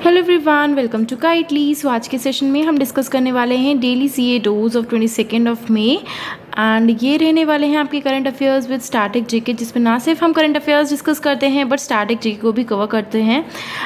Hello everyone, welcome to काइटली। So आज के सेशन में हम डिस्कस करने वाले हैं daily CA dose of 22 of May and ये रहने वाले हैं आपके current affairs with static GK, जिसमें ना सिर्फ हम करंट अफेयर्स डिस्कस करते हैं बट स्टैटिक जीके को भी कवर करते हैं।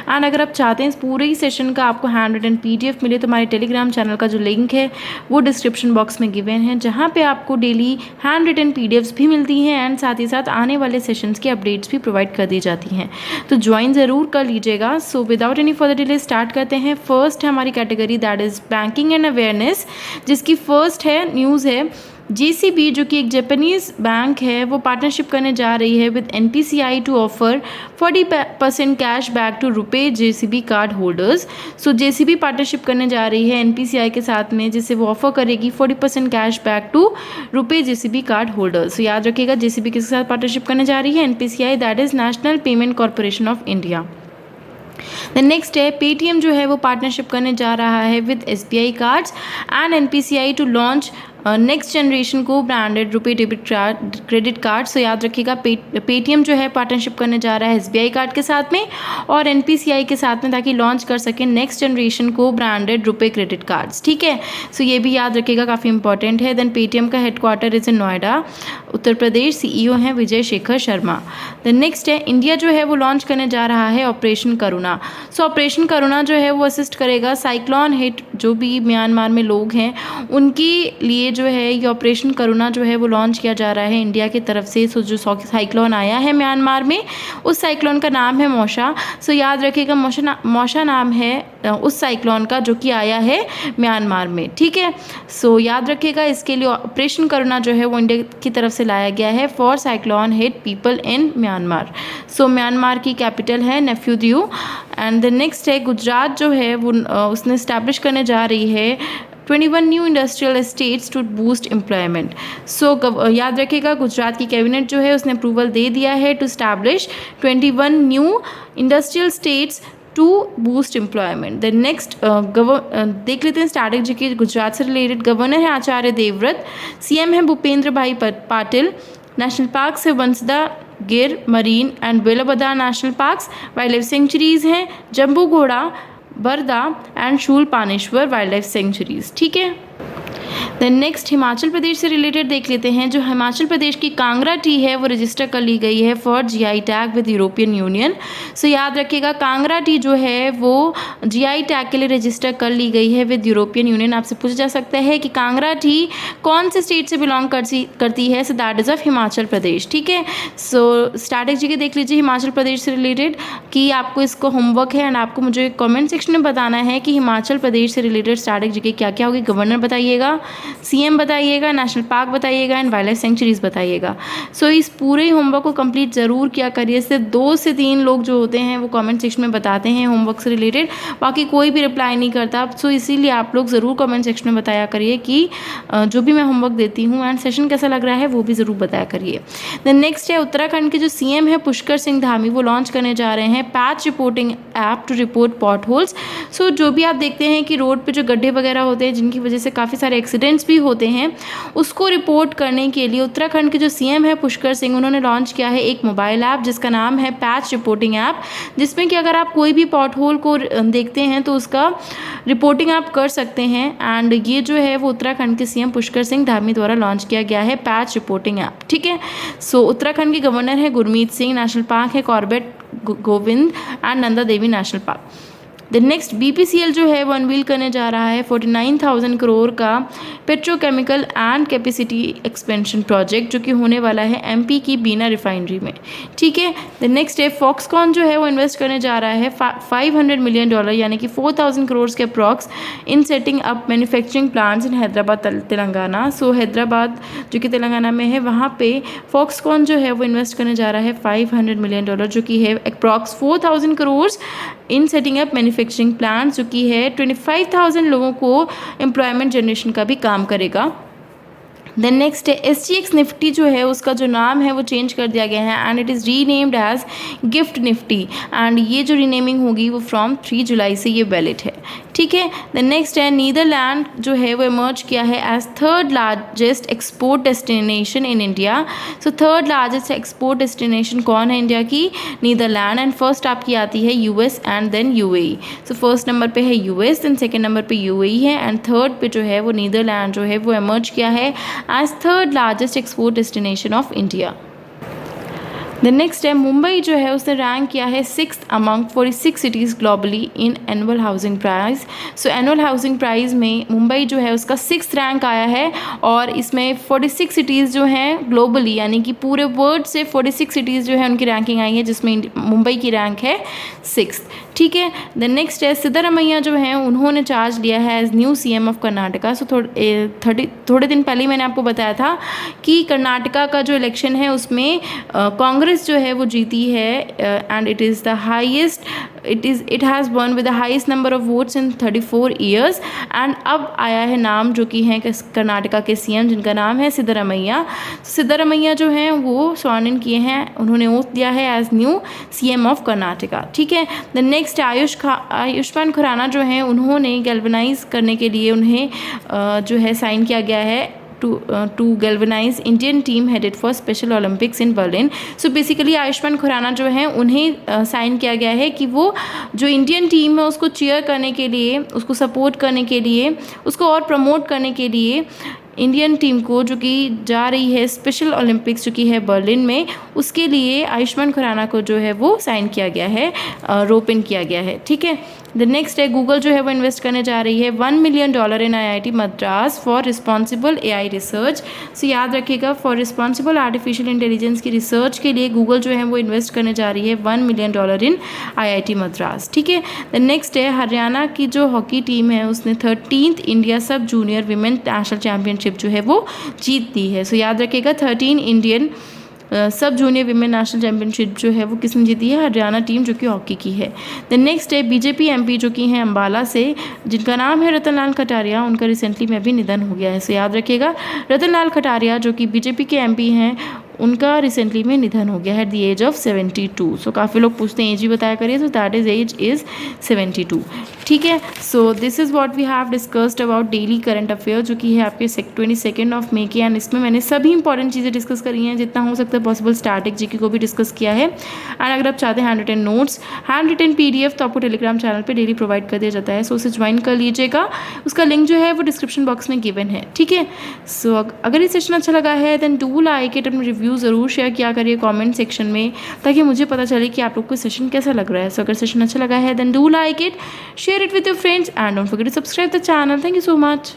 एंड अगर आप चाहते हैं इस पूरे ही सेशन का आपको हैंड रिटन पीडीएफ मिले तो हमारे टेलीग्राम चैनल का जो लिंक है वो डिस्क्रिप्शन बॉक्स में गिवन है, जहाँ पे आपको डेली हैंड रिटन पीडीएफ्स भी मिलती हैं एंड साथ ही साथ आने वाले सेशंस की अपडेट्स भी प्रोवाइड कर दी जाती हैं। तो ज्वाइन ज़रूर कर लीजिएगा। So without any further delay start करते हैं। फर्स्ट है हमारी category that is banking and awareness, जिसकी फर्स्ट है न्यूज़ है JCB, जो कि एक जापानीज़ बैंक है, वो पार्टनरशिप करने जा रही है with NPCI to offer 40% cash back to RuPay JCB card holders. So JCB partnership करने जा रही है NPCI के साथ में, जिससे वो ऑफर करेगी 40% cash back to RuPay JCB card holders. So याद रखिएगा JCB किसके साथ पार्टनरशिप करने जा रही है? NPCI, that is National Payment Corporation of India. The next है पेटीएम, जो है वो पार्टनरशिप करने जा रहा है with SBI cards and NPCI to launch next generation को branded RuPay debit credit card. So याद रखिएगा पेटीएम जो है पार्टनरशिप करने जा रहा है SBI कार्ड के साथ में और NPCI के साथ में, ताकि लॉन्च कर सकें नेक्स्ट जनरेशन को ब्रांडेड रुपे क्रेडिट कार्ड्स। ठीक है, सो ये भी याद रखिएगा, काफ़ी इंपॉर्टेंट है। देन पेटीएम का headquarter is in Noida, Uttar Pradesh. CEO हैं विजय शेखर शर्मा। द नेक्स्ट है इंडिया जो है वो लॉन्च करने जा रहा है ऑपरेशन करुणा। सो ऑपरेशन करुणा जो है वो असिस्ट करेगा साइक्लोन हिट जो भी म्यांमार में लोग हैं उनके लिए जो है ये ऑपरेशन करुणा जो है वो लॉन्च किया जा रहा है इंडिया की तरफ से। सो जो साइक्लोन आया है म्यांमार में, उस साइक्लोन का नाम है मौशा। सो याद रखिएगा मौशा नाम है उस साइक्लोन का जो कि आया है म्यांमार में। ठीक है, सो याद रखिएगा इसके लिए ऑपरेशन करुणा जो है वो इंडिया की तरफ से लाया गया है for cyclone hit people in Myanmar. So Myanmar की कैपिटल है नेफ्यूदियो। एंड द नेक्स्ट है गुजरात जो है वो उसने इस्टेब्लिश करने जा रही है 21 new industrial estates to boost employment. So याद रखिएगा गुजरात की कैबिनेट जो है उसने अप्रूवल दे दिया है to establish 21 new industrial estates to boost employment. The next देख लेते हैं स्टैटिक जीके गुजरात से रिलेटेड। गवर्नर है आचार्य देवव्रत, CM है भूपेंद्र भाई पाटिल। नेशनल पार्क्स है बंसदा गिर मरीन एंड वेलाबदा national parks. Wildlife sanctuaries हैं Jambughoda, Barda and Shoolpaneshwar wildlife sanctuaries. ठीक है, देन नेक्स्ट हिमाचल प्रदेश से रिलेटेड देख लेते हैं। जो हिमाचल प्रदेश की कांगड़ा टी है वो रजिस्टर कर ली गई है for GI tag with European Union. So याद रखिएगा कांगड़ा टी जो है वो GI टैग के लिए रजिस्टर कर ली गई है विद यूरोपियन यूनियन। आपसे पूछा जा सकता है कि कांगड़ा टी कौन से स्टेट से बिलोंग करती है? So that is of Himachal Pradesh. ठीक है, सो स्टैटिक जीके देख लीजिए हिमाचल प्रदेश से रिलेटेड कि आपको इसको होमवर्क है एंड आपको मुझे कॉमेंट सेक्शन में बताना है कि हिमाचल प्रदेश से रिलेटेड स्टैटिक जीके क्या क्या होगी। गवर्नर बताइएगा, CM बताइएगा, नेशनल पार्क बताइएगा एंड वाइल्ड लाइफ सेंचुरीज बताइएगा। सो इस पूरे होमवर्क को कंप्लीट ज़रूर किया करिए। सिर्फ 2 से 3 लोग जो होते हैं वो कमेंट सेक्शन में बताते हैं होमवर्क से रिलेटेड, बाकी कोई भी रिप्लाई नहीं करता। सो इसीलिए आप लोग ज़रूर कमेंट सेक्शन में बताया करिए कि जो भी मैं होमवर्क देती हूँ एंड सेशन कैसा लग रहा है वो भी ज़रूर बताया करिए। देन नेक्स्ट है उत्तराखंड के जो CM है पुष्कर सिंह धामी, वो लॉन्च करने जा रहे हैं patch reporting app to report potholes. So जो भी आप देखते हैं कि रोड पर जो गड्ढे वगैरह होते हैं जिनकी वजह से काफ़ी सारे एक्सीडेंट्स भी होते हैं, उसको रिपोर्ट करने के लिए उत्तराखंड के जो CM है पुष्कर सिंह, उन्होंने लॉन्च किया है एक मोबाइल ऐप जिसका नाम है पैच रिपोर्टिंग ऐप, जिसमें कि अगर आप कोई भी पॉट होल को देखते हैं तो उसका रिपोर्टिंग आप कर सकते हैं। एंड ये जो है वो उत्तराखंड के CM पुष्कर सिंह धामी द्वारा लॉन्च किया गया है पैच रिपोर्टिंग ऐप। ठीक है, सो उत्तराखंड के गवर्नर है गुरमीत सिंह। नेशनल पार्क है Corbett Govind and Nanda Devi national park. The next BPCL जो है वो अनवील करने जा रहा है 49,000 करोड़ का petrochemical and capacity expansion project, जो कि होने वाला है MP की बीना रिफाइनरी में। ठीक है, द नेक्स्ट है फॉक्सकॉन जो है वो इन्वेस्ट करने जा रहा है $500 मिलियन यानी कि 4,000 करोड़ के approx in setting up manufacturing plants in Hyderabad Telangana. So Hyderabad जो कि तेलंगाना में है, वहाँ पे फॉक्सकॉन जो है वो इन्वेस्ट करने जा रहा है $500 मिलियन, जो कि है अप्रॉक्स 4,000 करोड़ इन सेटिंग अप मैन्युफैक्चरिंग प्लांट, जो कि है 25,000 लोगों को एम्प्लॉयमेंट जनरेशन का भी काम करेगा। देन नेक्स्ट है SGX निफ्टी जो है उसका जो नाम है वो चेंज कर दिया गया है and it is renamed as GIFT Nifty and ये जो रीनेमिंग होगी वो फ्रॉम 3 जुलाई से ये वैलिड है, ठीक है। देन नेक्स्ट है नीदरलैंड जो है वो इमर्ज किया है as third largest export destination in India. So third largest export destination कौन है इंडिया की? नीदरलैंड। एंड फर्स्ट आपकी आती है US and then UAE। So first number पे है US, देन सेकेंड नंबर पे UAE है एंड थर्ड पे जो है वो नीदरलैंड जो है वो इमर्ज किया है as third largest export destination of India. The next है मुंबई जो है उसने रैंक किया है 6th among 46 cities globally in annual housing price. So annual housing price में मुंबई जो है उसका 6th रैंक आया है और इसमें 46 सिटीज़ जो हैं ग्लोबली यानी कि पूरे वर्ल्ड से 46 सिटीज़ जो है उनकी रैंकिंग आई है जिसमें मुंबई की रैंक है 6th, ठीक है। द नेक्स्ट है सिद्धरामैया जो हैं उन्होंने चार्ज लिया है as new CM of Karnataka. So थोड़े दिन पहले मैंने आपको बताया था कि कर्नाटका का जो इलेक्शन है उसमें कांग्रेस जो है वो जीती है and it is the highest, it has one with the highest number of votes in 34 years and अब आया है नाम जो कि हैं कर्नाटका के CM जिनका नाम है सिद्धरामैया। सिद्धरामैया जो हैं वो स्वॉर्न इन किए हैं, उन्होंने ओथ दिया है as new CM of Karnataka, ठीक है। द नेक्स्ट आयुष्मान खुराना जो हैं उन्होंने गैल्वनाइज करने के लिए उन्हें जो है साइन किया गया है to galvanize Indian team headed for Special Olympics in Berlin। So basically Ayushmann Khurrana जो हैं उन्हें साइन किया गया है कि वो जो इंडियन टीम है उसको चीयर करने के लिए, उसको सपोर्ट करने के लिए, उसको और प्रमोट करने के लिए इंडियन टीम को जो कि जा रही है स्पेशल ओलंपिक्स जो कि है बर्लिन में, उसके लिए आयुष्मान खुराना को जो है वो साइन किया गया है, रोप इन किया गया है, ठीक है। द नेक्स्ट है गूगल जो है वो इन्वेस्ट करने जा रही है $1 million in IIT Madras for responsible AI research. So याद रखिएगा फॉर रिस्पॉन्सिबल आर्टिफिशियल इंटेलिजेंस की रिसर्च के लिए गूगल जो है वो इन्वेस्ट करने जा रही है $1 मिलियन इन IIT मद्रास, ठीक है। द नेक्स्ट है हरियाणा की जो हॉकी टीम है उसने 13th इंडिया सब जूनियर विमेन नेशनल चैम्पियनशिप जो है वो जीत दी है। सो याद रखिएगा 13 इंडियन सब जूनियर विमेन नेशनल चैम्पियनशिप जो है वो किसने जीती है? हरियाणा टीम जो कि हॉकी की है। द नेक्स्ट है BJP MP जो कि हैं अम्बाला से जिनका नाम है रतन लाल कटारिया, उनका रिसेंटली में भी निधन हो गया है। सो याद रखिएगा रतन लाल कटारिया जो कि BJP के MP हैं उनका रिसेंटली में निधन हो गया है एट द एज ऑफ 72। सो काफ़ी लोग पूछते हैं एज ही बताया करिए, तो दैट इज एज इज़ 72, ठीक है। So this is what we have discussed about daily current affair जो कि है आपके 22 ऑफ मे की। एंड इसमें मैंने सभी इंपॉर्टेंट चीज़ें डिस्कस करी हैं जितना हो सकता है पॉसिबल, स्टैटिक जीके को भी डिस्कस किया है। एंड अगर आप चाहते हैं hand written notes, hand written PDF तो आपको टेलीग्राम चैनल पर डेली प्रोवाइड कर दिया जाता है, सो उसे ज्वाइन कर लीजिएगा। उसका लिंक जो है वो डिस्क्रिप्शन बॉक्स में गिवन है, ठीक है। सो अगर ये सेशन अच्छा लगा है देन डू लाइक इट, अपने रिव्यू ज़रूर शेयर किया करिए कमेंट सेक्शन में ताकि मुझे पता चले कि आप लोग को सेशन कैसा लग रहा है। सो अगर सेशन अच्छा लगा है then do like it, share it with your friends and don't forget to subscribe the channel. Thank you so much.